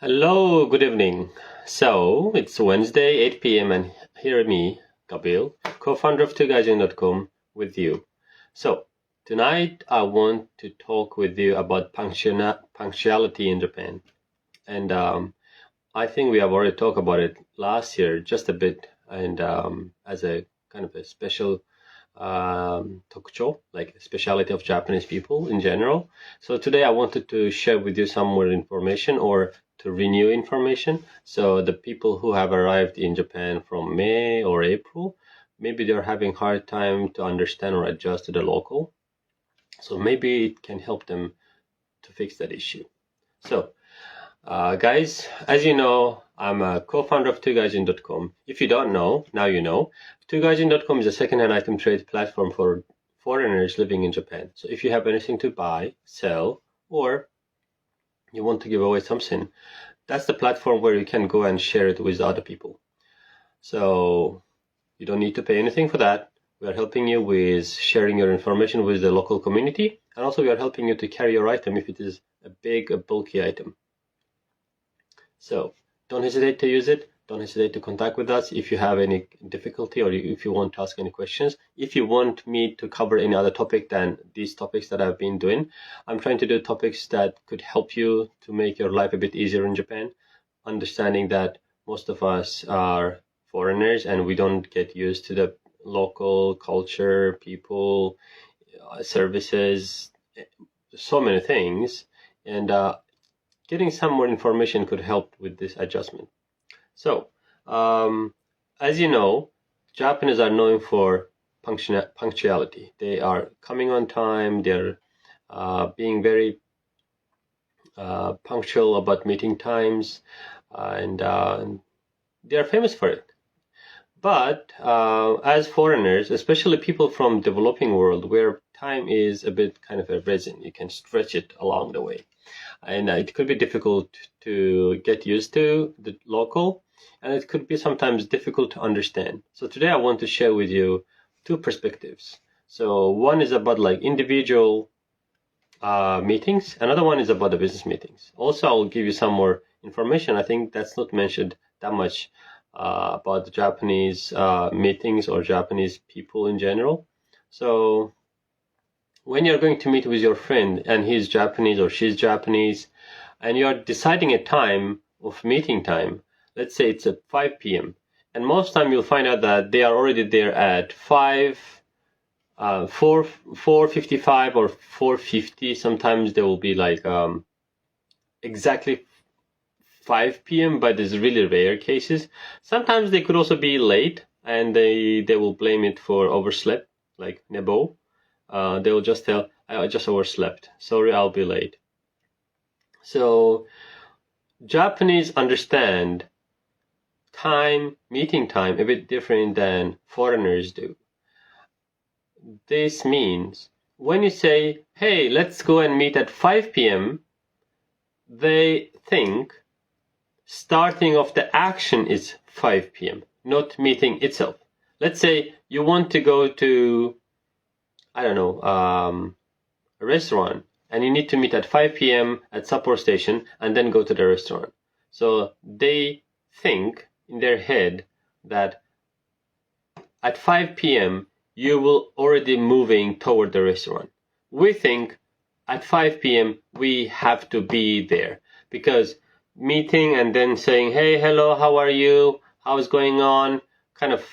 Hello, good evening. So, it's Wednesday, 8 p.m. and here me, Gabriel, co-founder of twoguysing.com with you. So, tonight I want to talk with you about punctuality in Japan. And I think we have already talked about it last year, just a bit, and as a kind of a special tokucho, like a speciality of Japanese people in general. So today I wanted to share with you some more information or to renew information. So the people who have arrived in Japan from May or April, maybe they're having hard time to understand or adjust to the local. So maybe it can help them to fix that issue. So guys, as you know, I'm a co-founder of twoguysing.com. If you don't know, now you know. Twoguysing.com is a second-hand item trade platform for foreigners living in Japan. So if you have anything to buy, sell, or you want to give away something, that's the platform where you can go and share it with other people. So you don't need to pay anything for that. We are helping you with sharing your information with the local community, and also we are helping you to carry your item if it is a big, bulky item. So don't hesitate to use it. Don't hesitate to contact with us if you have any difficulty or if you want to ask any questions. If you want me to cover any other topic than these topics that I've been doing, I'm trying to do topics that could help you to make your life a bit easier in Japan, understanding that most of us are foreigners and we don't get used to the local culture, people, services, so many things. And getting some more information could help with this adjustment. So, as you know, Japanese are known for punctuality. They are coming on time. They're being very punctual about meeting times, and they are famous for it. But as foreigners, especially people from developing world, where time is a bit kind of a resin, you can stretch it along the way. And it could be difficult to get used to the local, and it could be sometimes difficult to understand. So today I want to share with you two perspectives. So one is about like individual meetings. Another one is about the business meetings. Also, I'll give you some more information. I think that's not mentioned that much about the Japanese meetings or Japanese people in general. So when you're going to meet with your friend and he's Japanese or she's Japanese, and you're deciding a time of meeting time, let's say it's at 5 p.m. And most time you'll find out that they are already there at 4:55 or 4:50. Sometimes there will be like exactly 5 p.m., but it's really rare cases. Sometimes they could also be late and they will blame it for overslept, like nebo. They will just tell, I just overslept. Sorry, I'll be late. So Japanese understand time, meeting time, a bit different than foreigners do. This means when you say, hey, let's go and meet at 5 p.m., they think starting of the action is 5 p.m., not meeting itself. Let's say you want to go to, I don't know, a restaurant, and you need to meet at 5 p.m. at Sapporo Station and then go to the restaurant. So they think in their head that at 5 p.m. you will already moving toward the restaurant. We think at 5 p.m. we have to be there because meeting and then saying, hey, hello, how are you? How's going on? Kind of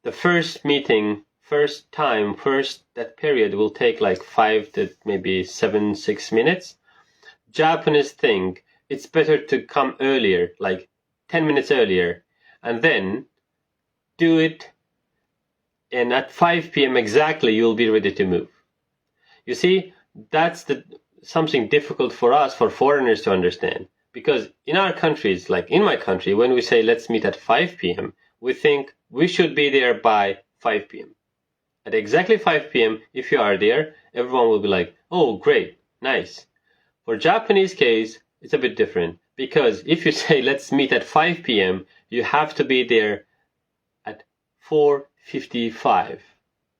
the first meeting, that period will take like 5 to maybe 6 minutes. Japanese think it's better to come earlier, like 10 minutes earlier, and then do it. And at 5 p.m. exactly, you'll be ready to move. You see, that's something difficult for us, for foreigners to understand. Because in our countries, like in my country, when we say let's meet at 5 p.m., we think we should be there by 5 p.m. At exactly 5 p.m., if you are there, everyone will be like, oh, great, nice. For Japanese case, it's a bit different. Because if you say let's meet at 5 p.m., you have to be there at 4:55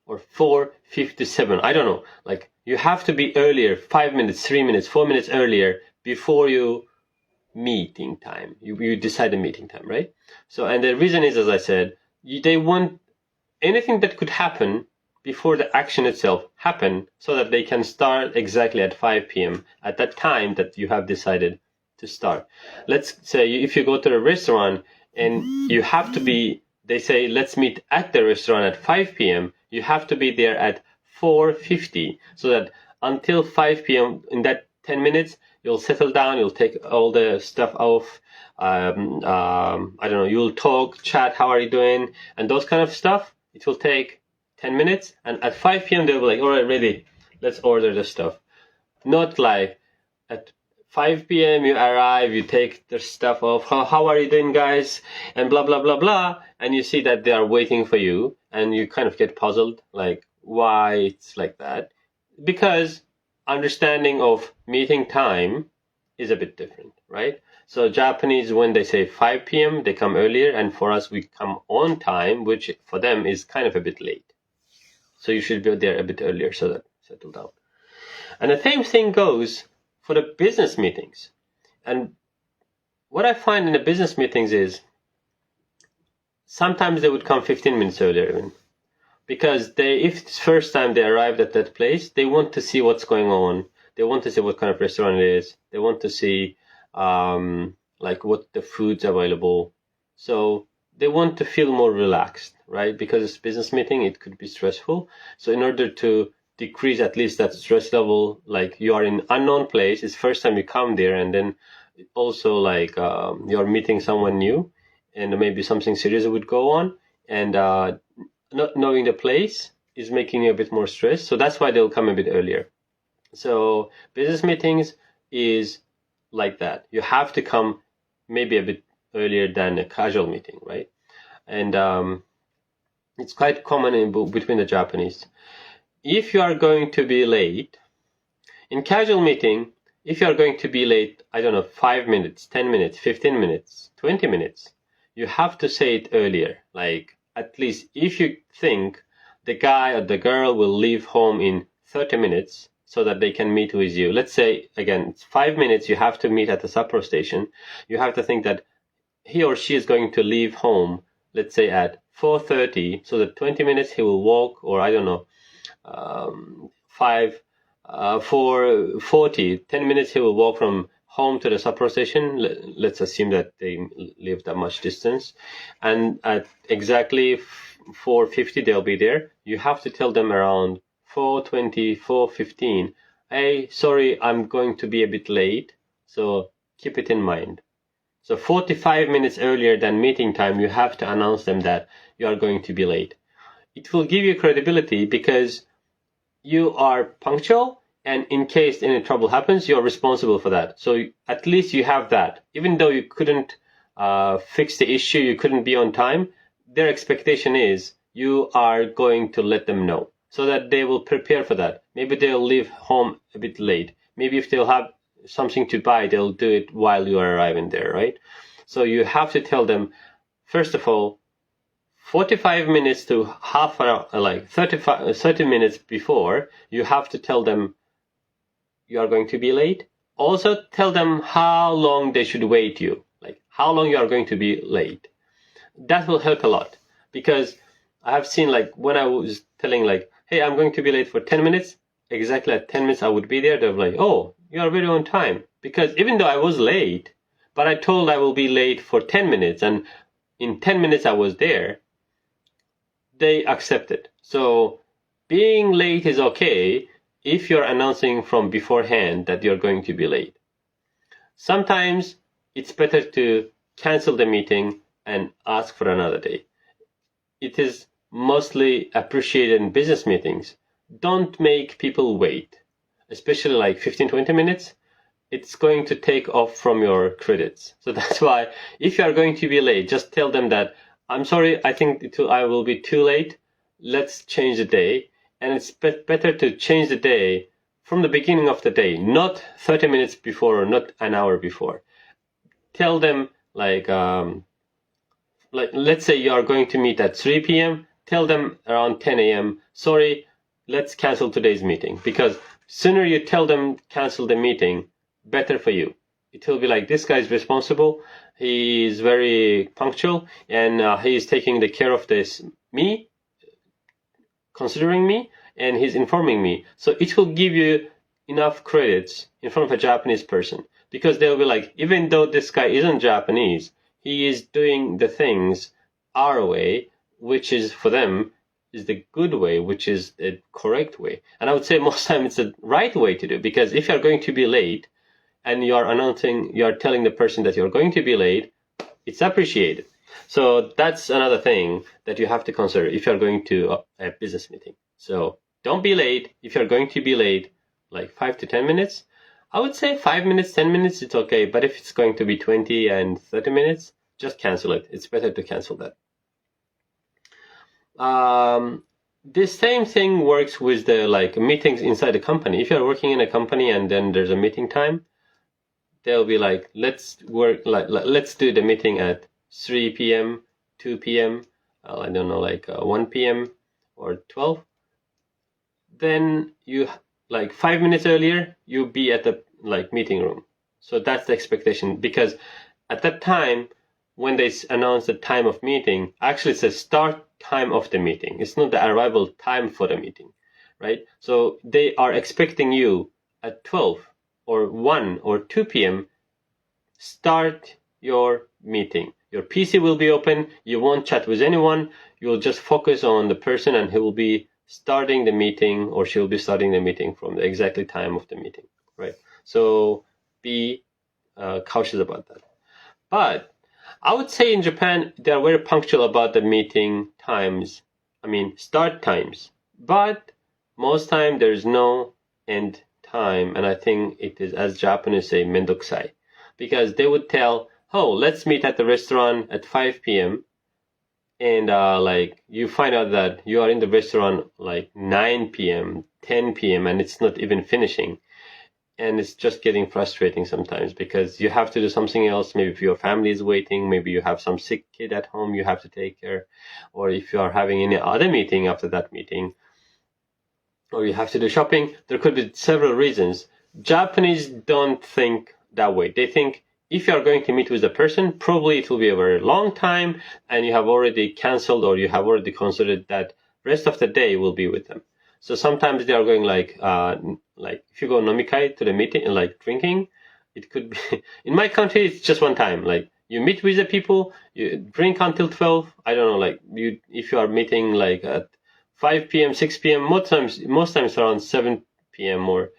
or 4:57. I don't know. Like you have to be earlier, 5 minutes, 3 minutes, 4 minutes earlier before you meeting time. You decide the meeting time, right? So, and the reason is, as I said, they want anything that could happen before the action itself happen so that they can start exactly at 5 p.m. at that time that you have decided to start. Let's say if you go to a restaurant and you have to be, they say, let's meet at the restaurant at 5 p.m. You have to be there at 4:50 so that until 5 p.m. in that 10 minutes, you'll settle down, you'll take all the stuff off. I don't know, you'll talk, chat, how are you doing? And those kind of stuff, it will take 10 minutes, and at 5 p.m. they'll be like, all right, ready, let's order the stuff. Not like at 5 p.m. you arrive, you take the stuff off, how are you doing, guys? And blah, blah, blah, blah. And you see that they are waiting for you, and you kind of get puzzled, like why it's like that. Because understanding of meeting time is a bit different, right? So Japanese, when they say 5 p.m., they come earlier, and for us, we come on time, which for them is kind of a bit late. So you should be there a bit earlier so that settle down. And the same thing goes for the business meetings. And what I find in the business meetings is sometimes they would come 15 minutes earlier even. Because if it's first time they arrived at that place, they want to see what's going on. They want to see what kind of restaurant it is. They want to see like what the food's available. So they want to feel more relaxed, right? Because it's business meeting, it could be stressful. So in order to decrease at least that stress level, like you are in unknown place, it's first time you come there, and then also like you're meeting someone new, and maybe something serious would go on, and not knowing the place is making you a bit more stressed. So that's why they'll come a bit earlier. So business meetings is like that. You have to come maybe a bit earlier than a casual meeting, right? And it's quite common between the Japanese. If you are going to be late, in casual meeting, if you are going to be late, I don't know, 5 minutes, 10 minutes, 15 minutes, 20 minutes, you have to say it earlier. Like, at least if you think the guy or the girl will leave home in 30 minutes so that they can meet with you. Let's say, again, it's 5 minutes, you have to meet at the Sapporo station. You have to think that he or she is going to leave home, let's say at 4:30, so that 20 minutes he will walk, or I don't know, 4:40, 10 minutes he will walk from home to the Sapporo station. Let's assume that they live that much distance. And at exactly 4:50, they'll be there. You have to tell them around 4:20, 4:15, hey, sorry, I'm going to be a bit late. So keep it in mind. So 45 minutes earlier than meeting time, you have to announce them that you are going to be late. It will give you credibility because you are punctual, and in case any trouble happens, you're responsible for that. So at least you have that. Even though you couldn't fix the issue, you couldn't be on time, their expectation is you are going to let them know so that they will prepare for that. Maybe they'll leave home a bit late. Maybe if they'll have something to buy, they'll do it while you are arriving there, right? So you have to tell them, first of all, 45 minutes to half an hour, like 30 minutes before, you have to tell them you are going to be late. Also tell them how long they should wait you, like how long you are going to be late. That will help a lot, because I have seen, like, when I was telling, like, hey, I'm going to be late for 10 minutes, exactly at 10 minutes I would be there, they're like, oh, you are very on time. Because even though I was late, but I told I will be late for 10 minutes, and in 10 minutes I was there, they accepted. So being late is okay if you're announcing from beforehand that you're going to be late. Sometimes it's better to cancel the meeting and ask for another day. It is mostly appreciated in business meetings. Don't make people wait, especially like 15-20 minutes. It's going to take off from your credits. So that's why if you are going to be late, just tell them that, I'm sorry, I think I will be too late. Let's change the day. And it's better to change the day from the beginning of the day, not 30 minutes before or not an hour before. Tell them, like let's say you are going to meet at 3 p.m. Tell them around 10 a.m. Sorry, let's cancel today's meeting. Because sooner you tell them cancel the meeting, better for you. it will be like, this guy is responsible, he is very punctual, and he is taking the care of me, considering me, and he's informing me. So it will give you enough credits in front of a Japanese person, because they'll be like, even though this guy isn't Japanese, he is doing the things our way, which is for them is the good way, which is the correct way. And I would say most time it's the right way to do, because if you're going to be late and you're telling the person that you're going to be late, it's appreciated. So that's another thing that you have to consider if you're going to a business meeting. So don't be late. If you're going to be late, like 5 to 10 minutes, I would say 5 minutes, 10 minutes, it's okay. But if it's going to be 20 and 30 minutes, just cancel it. It's better to cancel that. This same thing works with the meetings inside the company. If you're working in a company and then there's a meeting time, they'll be like, let's do the meeting at 3 p.m., 2 p.m., I don't know, 1 p.m. or 12. Then you 5 minutes earlier, you'll be at the meeting room. So that's the expectation, because at that time, when they announce the time of meeting, actually it's the start time of the meeting. It's not the arrival time for the meeting, right? So they are expecting you at 12 or 1 or 2 p.m. start your meeting. Your PC will be open. You won't chat with anyone. You'll just focus on the person, and he will be starting the meeting, or she will be starting the meeting from the exactly time of the meeting, right? So be cautious about that. But I would say in Japan, they are very punctual about the meeting times. Start times. But most time there is no end time. And I think it is, as Japanese say, mendokusai. Because they would tell, oh, let's meet at the restaurant at 5 p.m. And you find out that you are in the restaurant 9 p.m., 10 p.m., and it's not even finishing. And it's just getting frustrating sometimes, because you have to do something else. Maybe if your family is waiting, maybe you have some sick kid at home you have to take care, or if you are having any other meeting after that meeting, or you have to do shopping. There could be several reasons. Japanese don't think that way. They think if you are going to meet with a person, probably it will be a very long time, and you have already canceled, or you have already considered that rest of the day will be with them. So sometimes they are going if you go nomikai to the meeting, drinking, it could be, in my country, it's just one time. You meet with the people, you drink until 12. I don't know, if you are meeting at 5 p.m., 6 p.m., most times around 7 p.m. or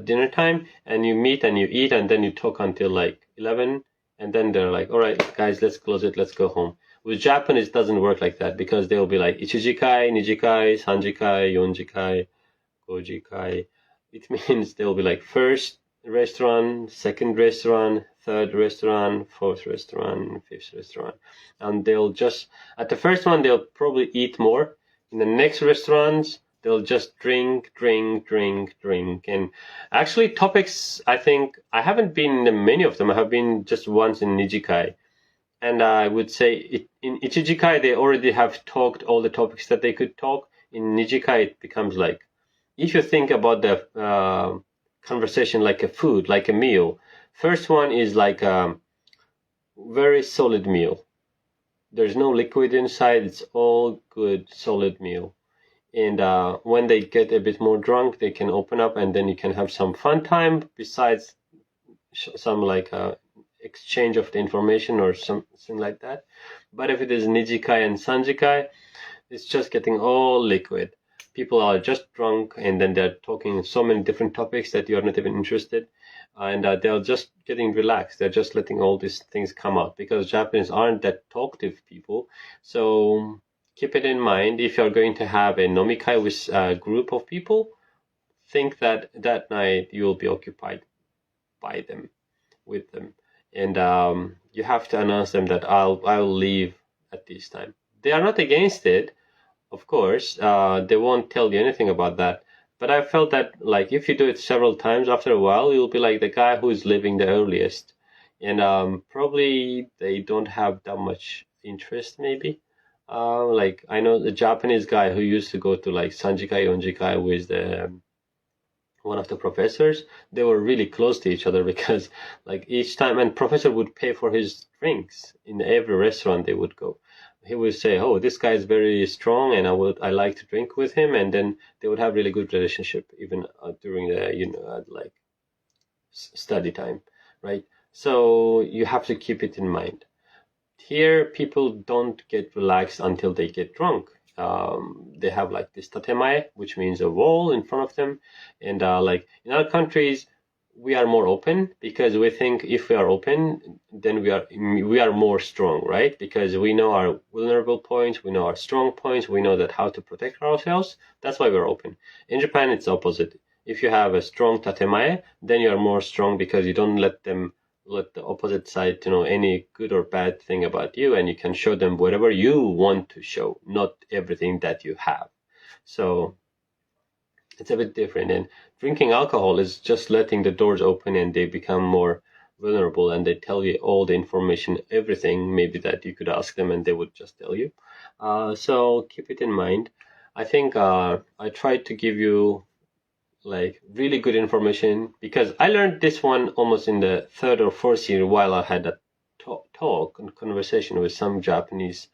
dinner time, and you meet and you eat, and then you talk until 11, and then they're like, all right, guys, let's close it, let's go home. With Japanese, it doesn't work like that, because they'll be like, ichijikai, nijikai, sanjikai, yonjikai, gojikai. It means they'll be first restaurant, second restaurant, third restaurant, fourth restaurant, fifth restaurant. And they'll just, at the first one, they'll probably eat more. In the next restaurants, they'll just drink. And actually, topics, I think, I haven't been in many of them. I have been just once in nijikai. And I would say in Ichijikai, they already have talked all the topics that they could talk. In Nijikai, it becomes if you think about the conversation like a food, like a meal, first one is a very solid meal. There's no liquid inside. It's all good, solid meal. And when they get a bit more drunk, they can open up, and then you can have some fun time besides some exchange of the information or something like that. But if it is nijikai and sanjikai, it's just getting all liquid. People are just drunk, and then they're talking so many different topics that you're not even interested, and they're just getting relaxed. They're just letting all these things come out, because Japanese aren't that talkative people. So keep it in mind. If you're going to have a nomikai with a group of people, think that that night you'll be occupied by them, with them. And you have to announce them that I'll leave at this time. They are not against it, of course. They won't tell you anything about that. But I felt that if you do it several times, after a while, you'll be like the guy who's leaving the earliest. And probably they don't have that much interest, maybe. I know the Japanese guy who used to go to sanjikai, onjikai with the one of the professors, they were really close to each other because like each time, and professor would pay for his drinks in every restaurant they would go. He would say, oh, this guy is very strong and I like to drink with him. And then they would have really good relationship even during the, like study time, right? So you have to keep it in mind. Here, people don't get relaxed until they get drunk. They have like this tatemae, which means a wall in front of them. And like in other countries, we are more open because we think if we are open, then we are more strong, right? Because we know our vulnerable points, we know our strong points, we know that how to protect ourselves. That's why we're open. In Japan, it's opposite. If you have a strong tatemae, then you are more strong because you don't let the opposite side to know any good or bad thing about you, and you can show them whatever you want to show, not everything that you have. So it's a bit different. And drinking alcohol is just letting the doors open and they become more vulnerable and they tell you all the information, everything maybe that you could ask them and they would just tell you. So keep it in mind. I think I tried to give you like really good information because I learned this one almost in the third or fourth year while I had a talk and conversation with some Japanese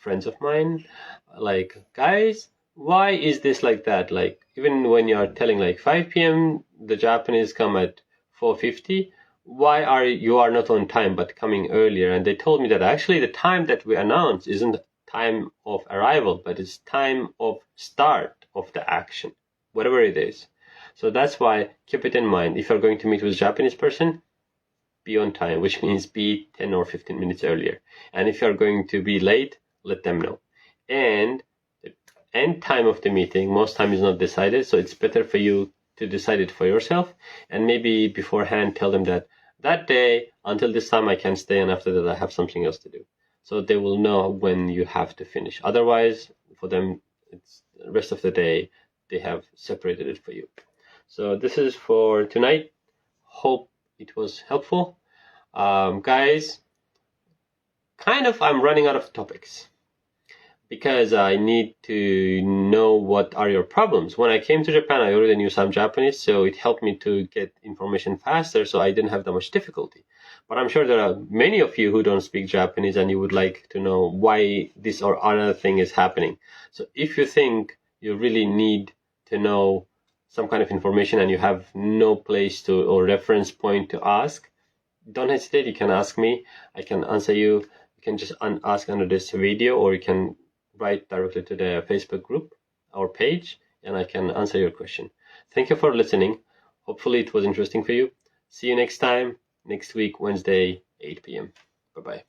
friends of mine. Like, guys, why is this like that? Like, even when you are telling like 5 p.m., the Japanese come at 4:50. Why are you not on time but coming earlier? And they told me that actually the time that we announce isn't time of arrival, but it's time of start of the action, whatever it is. So that's why keep it in mind. If you're going to meet with a Japanese person, be on time, which means be 10 or 15 minutes earlier. And if you're going to be late, let them know. And the end time of the meeting, most time is not decided, so it's better for you to decide it for yourself. And maybe beforehand tell them that day, until this time I can stay, and after that I have something else to do. So they will know when you have to finish. Otherwise, for them, it's the rest of the day, they have separated it for you. So this is for tonight. Hope it was helpful. Guys, I'm running out of topics because I need to know what are your problems. When I came to Japan, I already knew some Japanese, so it helped me to get information faster, so I didn't have that much difficulty. But I'm sure there are many of you who don't speak Japanese and you would like to know why this or another thing is happening. So if you think you really need to know some kind of information and you have no place to or reference point to ask, don't hesitate. You can ask me. I can answer you. You can just ask under this video, or you can write directly to the Facebook group or page, and I can answer your question. Thank you for listening. Hopefully it was interesting for you. See you next time, next week, Wednesday, 8 p.m. Bye-bye.